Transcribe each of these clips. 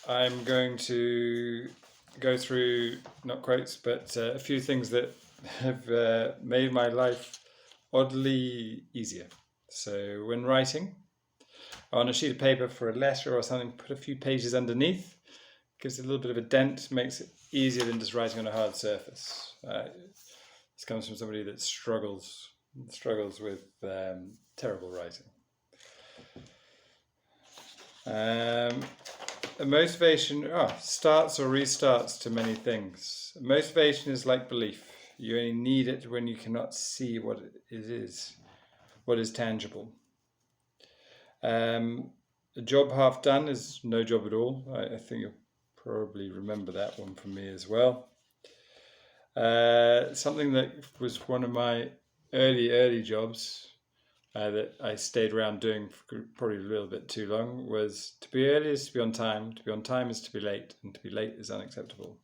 I'm going to go through, not quotes, but a few things that have made my life oddly easier. So when writing on a sheet of paper for a letter or something, put a few pages underneath, gives it a little bit of a dent, makes it easier than just writing on a hard surface. This comes from somebody that struggles with terrible writing. A motivation starts or restarts to many things. Motivation is like belief. You only need it when you cannot see what it is, what is tangible. A job half done is no job at all. I think you'll probably remember that one from me as well. Something that was one of my early jobs that I stayed around doing for probably a little bit too long was to be early is to be on time is to be late, and to be late is unacceptable.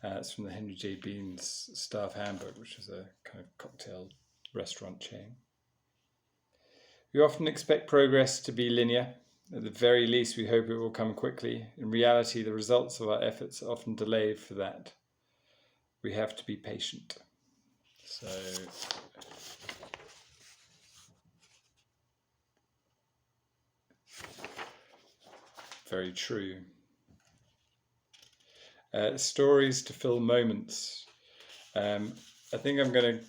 It's from the Henry J. Bean's Staff Handbook, which is a kind of cocktail restaurant chain. We often expect progress to be linear. At the very least, we hope it will come quickly. In reality, the results of our efforts are often delayed for that. We have to be patient. So very true. Stories to fill moments. I think I'm going to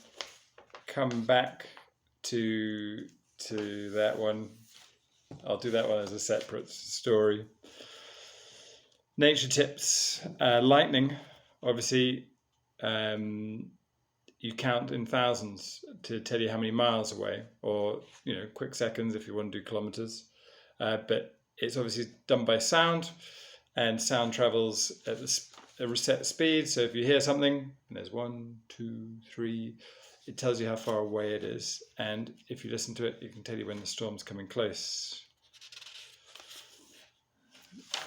come back to that one. I'll do that one as a separate story. Nature tips. Lightning, obviously, you count in thousands to tell you how many miles away, or quick seconds if you want to do kilometers. But it's obviously done by sound, and sound travels at a set speed. So if you hear something, and there's 1, 2, 3, it tells you how far away it is. And if you listen to it, it can tell you when the storm's coming close.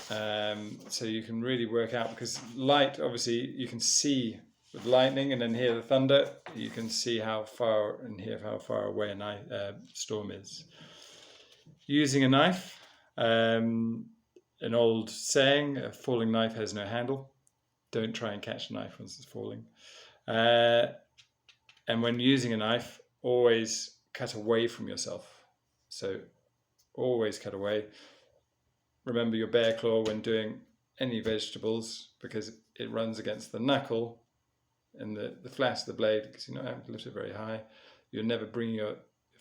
So you can really work out, because light, obviously, you can see with lightning and then hear the thunder. You can see how far and hear how far away a storm is. Using a knife. An old saying, a falling knife has no handle. Don't try and catch a knife once it's falling. And when using a knife, always cut away from yourself. So always cut away. Remember your bear claw when doing any vegetables, because it runs against the knuckle and the flat of the blade, because you're not having to lift it very high. You'll never bring your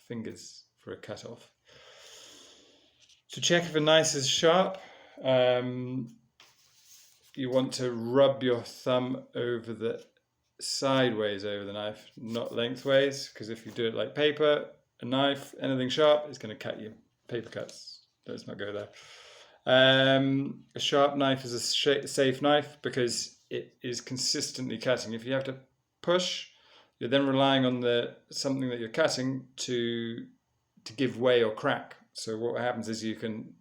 fingers for a cut off. To check if a knife is sharp, you want to rub your thumb sideways over the knife, not lengthways, because if you do it like paper, a knife, anything sharp, it's going to cut you. Paper cuts, let's not go there. A sharp knife is a safe knife because it is consistently cutting. If you have to push, you're then relying on something that you're cutting to give way or crack. So what happens is you can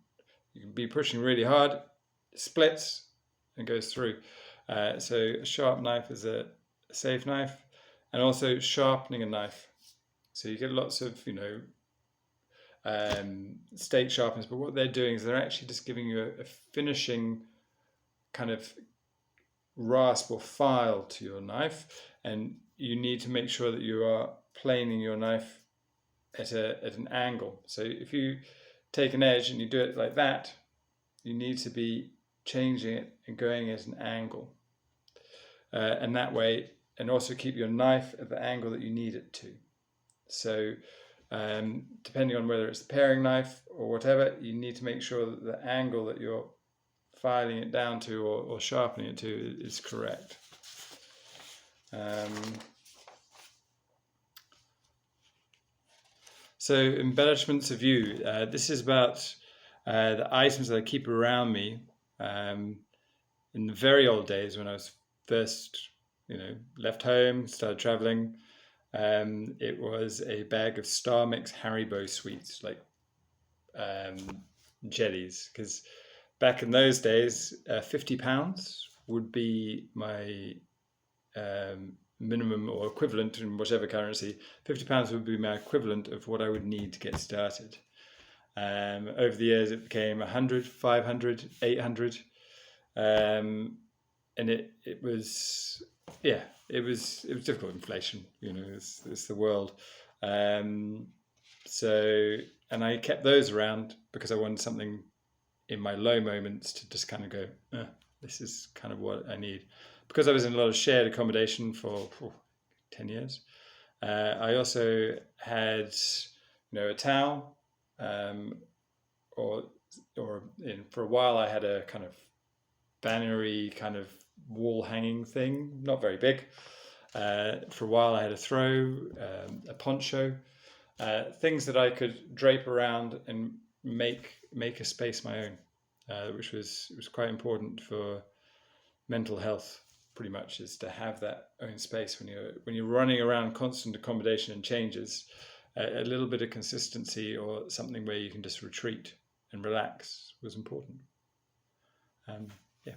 be pushing really hard, it splits and goes through. So a sharp knife is a safe knife, and also sharpening a knife. So you get lots of steak sharpeners, but what they're doing is they're actually just giving you a finishing kind of rasp or file to your knife, and you need to make sure that you are planing your knife at an angle. So if you take an edge and you do it like that, you need to be changing it and going at an angle, and that way, and also keep your knife at the angle that you need it to. So depending on whether it's the paring knife or whatever, you need to make sure that the angle that you're filing it down to or sharpening it to is correct. So embellishments of you. This is about the items that I keep around me. In the very old days when I was first, left home, started traveling, it was a bag of Star Mix Haribo sweets, like jellies, because back in those days, £50 would be my minimum or equivalent in whatever currency. £50 would be my equivalent of what I would need to get started. Over the years, it became 100, 500, 800. And it was, yeah, it was difficult. Inflation, it's the world. Um, so, and I kept those around because I wanted something in my low moments to just kind of go, this is kind of what I need. Because I was in a lot of shared accommodation for 10 years. I also had, a towel, um, or for a while I had a kind of bannery kind of wall hanging thing, not very big. For a while I had a throw, a poncho, things that I could drape around and make a space my own, which was quite important for mental health. Pretty much is to have that own space when you're running around constant accommodation and changes. A little bit of consistency or something where you can just retreat and relax was important. Yeah.